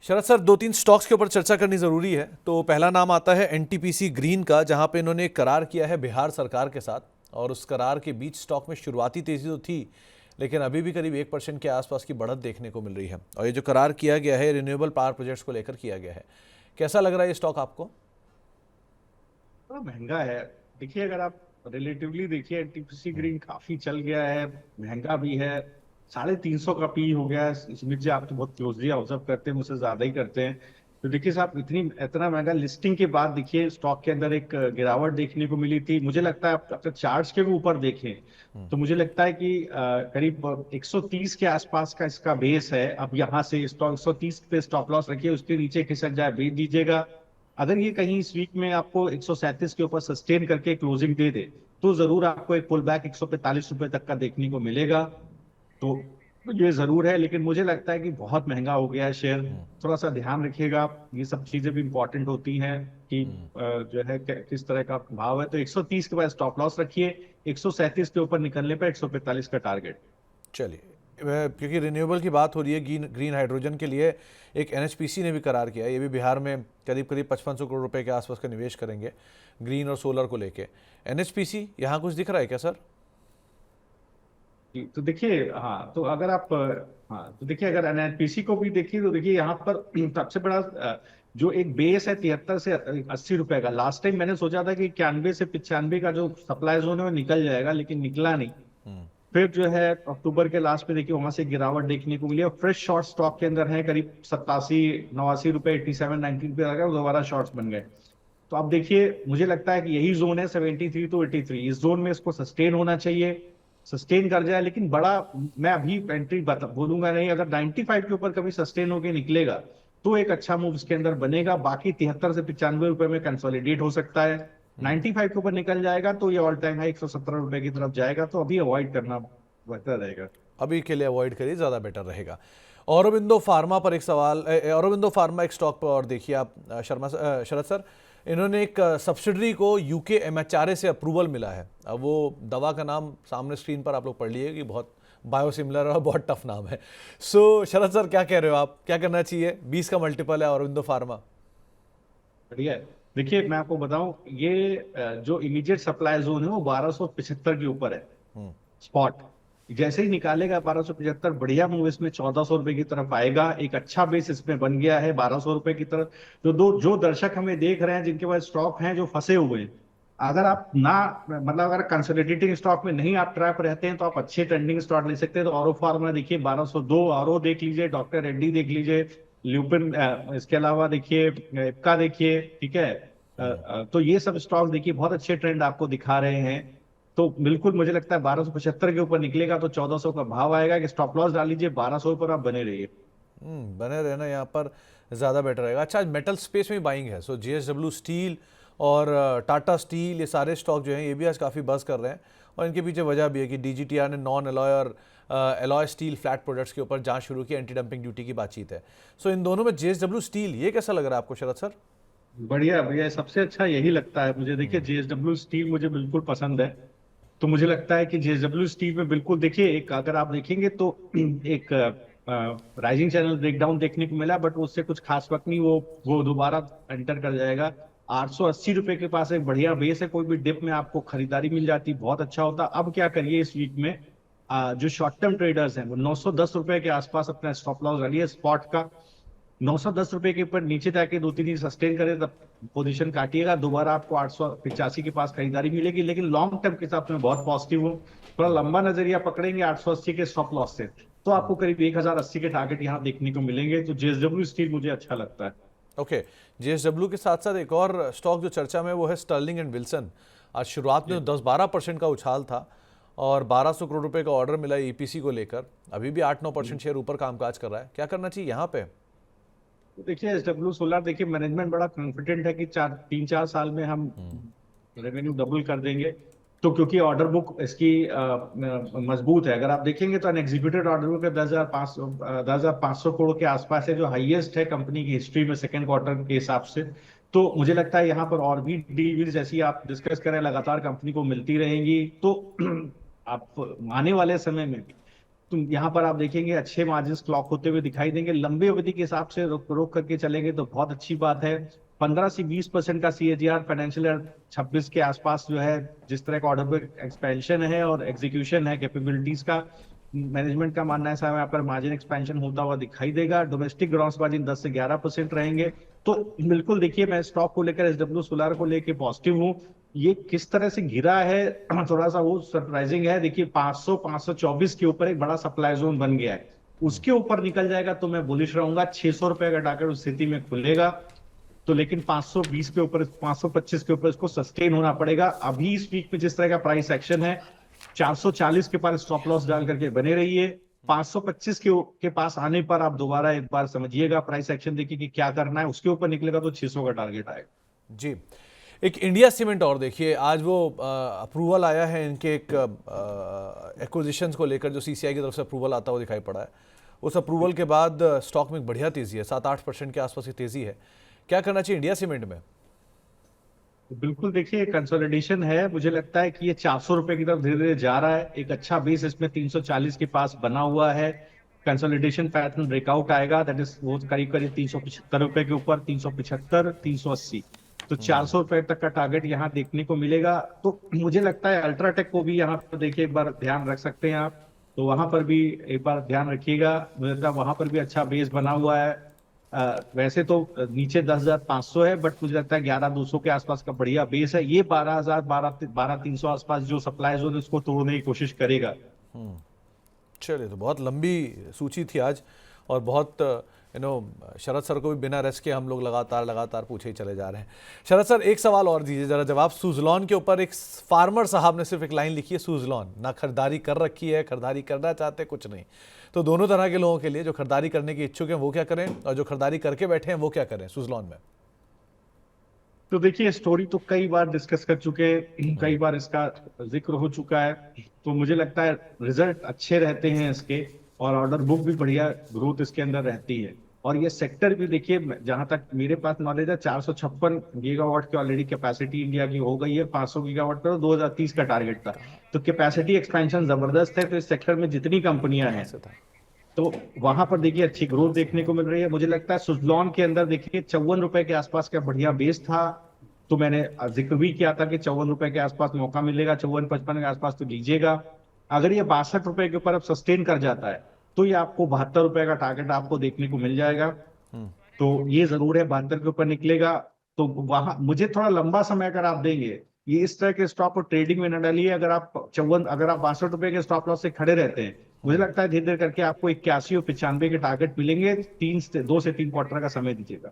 शरद sir, दो तीन stocks के ऊपर चर्चा करनी ज़रूरी है। तो पहला नाम आता है एनटीपीसी ग्रीन का, जहां पे इन्होंने एक करार किया है बिहार सरकार के साथ, और उस करार के बीच स्टॉक में शुरुआती तेज़ी तो थी, लेकिन अभी भी करीब 1% के आसपास की बढ़त देखने को मिल रही है। और ये जो करार किया गया है रिन्यूएबल पावर प्रोजेक्ट्स को लेकर किया गया है, कैसा लग रहा है ये स्टॉक आपको? थोड़ा महंगा है। देखिए, अगर आप रिलेटिवली देखिए, एनटीपीसी ग्रीन काफी चल गया है, महंगा भी है। 350 का पी हो गया है। सुमित जी, आप तो बहुत क्लोजली ऑब्जर्व करते हैं, मुझसे ज्यादा ही करते हैं। तो देखिए साहब, इतना महंगा लिस्टिंग के बाद देखिए स्टॉक के अंदर एक गिरावट देखने को मिली थी। मुझे लगता है आप अगर चार्ट्स के भी ऊपर देखें तो मुझे लगता है कि करीब 130 के आसपास का इसका बेस है। अब यहाँ से स्टॉक 130 पे स्टॉप लॉस रखिए, उसके नीचे खिसक जाए बेच दीजिएगा। अगर ये कहीं इस वीक में आपको 137 के ऊपर सस्टेन करके क्लोजिंग दे दे तो जरूर आपको एक पुल बैक 145 रुपए तक का देखने को मिलेगा। तो ये जरूर है, लेकिन मुझे लगता है कि बहुत महंगा हो गया है शेयर। थोड़ा सा ध्यान रखिएगा आप, ये सब चीजें भी इंपॉर्टेंट होती हैं कि जो है किस तरह का भाव है। तो 130 के बाद स्टॉप लॉस रखिए, 137 के ऊपर निकलने पर 145 का टारगेट। चलिए, क्योंकि रिन्यूएबल की बात हो रही है, ग्रीन ग्रीन हाइड्रोजन के लिए एक एनएचपीसी ने भी करार किया है। ये भी बिहार में करीब करीब 5500 करोड़ रुपए के आसपास का निवेश करेंगे ग्रीन और सोलर को लेके। एनएचपीसी यहाँ कुछ दिख रहा है क्या सर? तो देखिए, हाँ, तो अगर आप, हाँ, तो देखिए अगर एनएनपीसी को भी देखिए तो देखिए यहाँ पर सबसे बड़ा जो एक बेस है 73 से 80 रुपए का। लास्ट टाइम मैंने सोचा था कि 91 से 95 का जो सप्लाई जोन है वो निकल जाएगा, लेकिन निकला नहीं। फिर जो है अक्टूबर के लास्ट में देखिए वहां से गिरावट देखने को मिली, और फ्रेश शॉर्ट स्टॉक के अंदर है करीब 87 89 रुपए, 87 90 रुपए लगा, दोबारा शॉर्ट्स बन गए। तो अब देखिए मुझे लगता है कि यही जोन है 73 टू 83, इस जोन में इसको सस्टेन होना चाहिए। सस्टेन कर जाए, लेकिन बड़ा मैं अभी एंट्री बोलूंगा नहीं। अगर 95 के ऊपर कभी सस्टेन होके निकलेगा तो एक अच्छा मूव इसके अंदर बनेगा। बाकी 73 से 95 रुपए में कंसोलिडेट हो सकता है। 95 के ऊपर निकल जाएगा तो ये ऑल टाइम हाई 117 रुपए की तरफ जाएगा, तो अभी अवॉइड करना बेहतर रहेगा। अभी के लिए अवॉइड करिए, ज़्यादा बेटर रहेगा। औरोबिंदो फार्मा पर एक सवाल, औरोबिंदो फार्मा एक स्टॉक पर और देखिए आप, शरद सर, इन्होंने एक सब्सिडरी को यूके एमएचआरए से अप्रूवल मिला है। अब वो दवा का नाम सामने स्क्रीन पर आप लोग पढ़ लिए कि बहुत बायोसिमिलर और बहुत टफ नाम है। शरद सर, क्या कह रहे हो आप, क्या करना चाहिए? 20 का मल्टीपल है औरोबिंदो फार्मा। बढ़िया है। देखिए मैं आपको बताऊं, ये जो इमीडिएट सप्लाई जोन है वो 1275 के ऊपर है स्पॉट। जैसे ही निकालेगा 1275, बढ़िया मूव इसमें 1400 रुपए की तरफ आएगा। एक अच्छा बेस इसमें बन गया है 1200 रुपए की तरफ। जो दर्शक हमें देख रहे हैं जिनके पास स्टॉक हैं जो फंसे हुए हैं, अगर आप ना, मतलब अगर कंसोलिडेटिंग स्टॉक में नहीं आप ट्रैप रहते हैं तो आप अच्छे ट्रेंडिंग स्टॉक ले सकते हैं। तो औरो फार्मा देखिए 1202, औरो देख लीजिए, डॉक्टर रेड्डी देख लीजिए, ल्यूपिन, इसके अलावा देखिए इप्का देखिए, ठीक है। तो ये सब स्टॉक देखिए बहुत अच्छे ट्रेंड आपको दिखा रहे हैं। तो बिल्कुल मुझे लगता है 1275 के ऊपर निकलेगा तो 1400 का भाव आएगा कि स्टॉप लॉस डाल लीजिए, 1200 पर आप बने रहिए। बने रहना यहाँ पर ज़्यादा बेटर रहेगा। अच्छा, मेटल स्पेस में बाइंग है, सो जेएसडब्ल्यू स्टील और टाटा स्टील, ये सारे स्टॉक जो हैं ये भी आज काफ़ी बज़ कर रहे हैं। और इनके पीछे वजह भी है कि डीजीटीआर ने नॉन एलॉय और एलॉय स्टील फ्लैट प्रोडक्ट्स के ऊपर जांच शुरू की, एंटी डंपिंग ड्यूटी की बातचीत है। सो इन दोनों में जेएसडब्ल्यू स्टील, ये कैसा लग रहा है आपको शरद सर? बढ़िया भैया, सबसे अच्छा यही लगता है मुझे। देखिए जेएसडब्ल्यू स्टील मुझे बिल्कुल पसंद है। तो मुझे लगता है कि जेएसडब्ल्यू स्टील में बिल्कुल देखिए, एक अगर आप देखेंगे तो एक राइजिंग चैनल ब्रेकडाउन देखने को मिला, बट उससे कुछ खास वक्त नहीं, वो दोबारा एंटर कर जाएगा। 880 रुपए के पास एक बढ़िया बेस है, कोई भी डिप में आपको खरीदारी मिल जाती बहुत अच्छा होता। अब क्या करिए इस वीक में, जो शॉर्ट टर्म ट्रेडर्स हैं वो 910 रुपए के आसपास अपना स्टॉप लॉस डालिए स्पॉट का। 910 रुपए के ऊपर नीचे जाके 2 3 दिन सस्टेन करे तब पोजीशन काटिएगा, दोबारा आपको 885 के पास खरीदारी मिलेगी। लेकिन लॉन्ग टर्म के हिसाब से मैं बहुत पॉजिटिव हूँ। थोड़ा लंबा नजरिया पकड़ेंगे 880 के स्टॉप लॉस से तो आपको करीब 1080 के टारगेट यहाँ देखने को मिलेंगे। तो जेएसडब्ल्यू स्टील मुझे अच्छा लगता है। ओके, जेएसडब्ल्यू के साथ साथ एक और स्टॉक जो चर्चा में है वो है स्टर्लिंग एंड विल्सन। आज शुरुआत में 10-12% का उछाल था और 1200 करोड़ रुपए का ऑर्डर मिला ईपीसी को लेकर। अभी भी 8-9% शेयर ऊपर कामकाज कर रहा है, क्या करना चाहिए यहाँ पे? तो देखिए एसडब्ल्यू सोलर, देखिए मैनेजमेंट बड़ा कॉन्फिडेंट है कि 3 4 साल में हम रेवेन्यू डबल कर देंगे। तो क्योंकि ऑर्डर बुक इसकी मजबूत है, अगर आप देखेंगे तो अनएग्जीक्यूटेड ऑर्डर बुक 10,500 करोड़ के आसपास है, जो हाईएस्ट है कंपनी की हिस्ट्री में सेकेंड क्वार्टर के हिसाब से। तो मुझे लगता है यहाँ पर और भी डील जैसी आप डिस्कस करें लगातार कंपनी को मिलती रहेंगी। तो आप आने वाले समय में तो यहाँ पर आप देखेंगे अच्छे मार्जिन क्लॉक होते हुए दिखाई देंगे। लंबी अवधि के हिसाब से रोक करके चलेंगे तो बहुत अच्छी बात है। 15 से 20% का CAGR फाइनेंशियल ईयर 26 के आसपास जो है, जिस तरह का ऑर्डर बुक एक्सपेंशन है और एग्जीक्यूशन है कैपेबिलिटीज का, मैनेजमेंट का मानना है साहब यहाँ पर मार्जिन एक्सपेंशन होता हुआ दिखाई देगा। डोमेस्टिक ग्रॉस मार्जिन 10 से 11% रहेंगे। तो बिल्कुल देखिए, मैं स्टॉक को लेकर, SW सोलार को लेकर पॉजिटिव हूँ। ये किस तरह से गिरा है थोड़ा सा वो सरप्राइजिंग है। देखिए 500 524 के ऊपर एक बड़ा सप्लाई जोन बन गया है, उसके ऊपर निकल जाएगा तो मैं बुलिश रहूंगा। 600 रुपए का टारगेट उस स्थिति में खुलेगा तो, लेकिन 520 के ऊपर, 525 के ऊपर इसको सस्टेन होना पड़ेगा। अभी इस वीक में जिस तरह का प्राइस एक्शन है, 440 के पास स्टॉप लॉस डाल करके बने रहिए। 525 के पास आने पर आप दोबारा एक बार समझिएगा, प्राइस एक्शन देखिए कि क्या करना है। उसके ऊपर निकलेगा तो 600 का टारगेट आएगा। जी, एक इंडिया सीमेंट और देखिए, आज वो अप्रूवल आया है इनके एक एक्विजिशंस को लेकर, जो CCI की तरफ से अप्रूवल आता हुआ दिखाई पड़ा है। उस अप्रूवल के बाद स्टॉक में एक बढ़िया तेजी है, 7-8% के आसपास की तेजी है। क्या करना चाहिए इंडिया सीमेंट में? बिल्कुल देखिए, कंसोलिडेशन है। मुझे लगता है कि ये 400 रुपए की तरफ धीरे धीरे जा रहा है। एक अच्छा बेस इसमें 340 के पास बना हुआ है। कंसोलिडेशन पैटर्न ब्रेकआउट आएगा, दैट इज वो करीब करीब 375 रुपए के ऊपर, 375 380, तो 400 रुपए तक का टारगेट यहाँ देखने को मिलेगा। तो मुझे लगता है अल्ट्राटेक को भी यहाँ पर देखिए एक बार ध्यान रख सकते हैं आप, तो वहां पर भी एक बार ध्यान रखिएगा। मुझे लगता है वहां पर भी अच्छा बेस बना हुआ है। वैसे तो नीचे 10,500 है, बट मुझे लगता है 11,200 के आसपास का बढ़िया बेस है। ये 12,000 12,300 आसपास जो सप्लाई जोन इसको तोड़ने की कोशिश करेगा। चलिए, तो बहुत लंबी सूची थी आज, और बहुत शरद सर को भी बिना रेस्ट के हम लोग लगातार पूछे ही चले जा रहे हैं। शरद सर, एक सवाल और दीजिए जरा जवाब। सुजलॉन के ऊपर एक फार्मर साहब ने सिर्फ एक लाइन लिखी है, सुजलॉन ना खरीदारी कर रखी है, खरीदारी करना चाहते कुछ नहीं। तो दोनों तरह के लोगों के लिए, जो खरीदारी करने की इच्छुक हैं वो क्या करें, और जो खरीदारी करके बैठे हैं वो क्या करें सुजलॉन में? तो देखिए, स्टोरी तो कई बार डिस्कस कर चुके, कई बार इसका जिक्र हो चुका है। तो मुझे लगता है रिजल्ट अच्छे रहते हैं इसके, और ऑर्डर बुक भी बढ़िया ग्रोथ इसके अंदर रहती है। और ये सेक्टर भी देखिए, जहां तक मेरे पास नॉलेज है, 456 गीगावाट की ऑलरेडी कैपेसिटी इंडिया की हो गई है। 500 गीगावाट का 2030 का टारगेट था। तो कैपेसिटी एक्सपेंशन जबरदस्त है। तो इस सेक्टर में जितनी कंपनियां हैं, तो वहां पर देखिए अच्छी ग्रोथ देखने को मिल रही है। मुझे लगता है सुजलॉन के अंदर देखिए 54 रुपए के आसपास का बढ़िया बेस था, तो मैंने जिक्र भी किया था कि 54 रुपए के आसपास मौका मिलेगा, 54-55 के आसपास तो लीजिएगा। अगर ये 62 रुपए के ऊपर अब सस्टेन कर जाता है तो ये आपको 72 रुपए का टारगेट आपको देखने को मिल जाएगा। तो ये जरूर है 72 के ऊपर निकलेगा। तो वहां मुझे थोड़ा लंबा समय अगर आप देंगे, ये इस तरह के स्टॉक को ट्रेडिंग में न डालिए। अगर आप 62 रुपए के स्टॉप लॉस से खड़े रहते हैं, मुझे लगता है धीरे धीरे करके आपको 81 और 95 के टारगेट मिलेंगे। 2 से 3 क्वार्टर का समय दीजिएगा।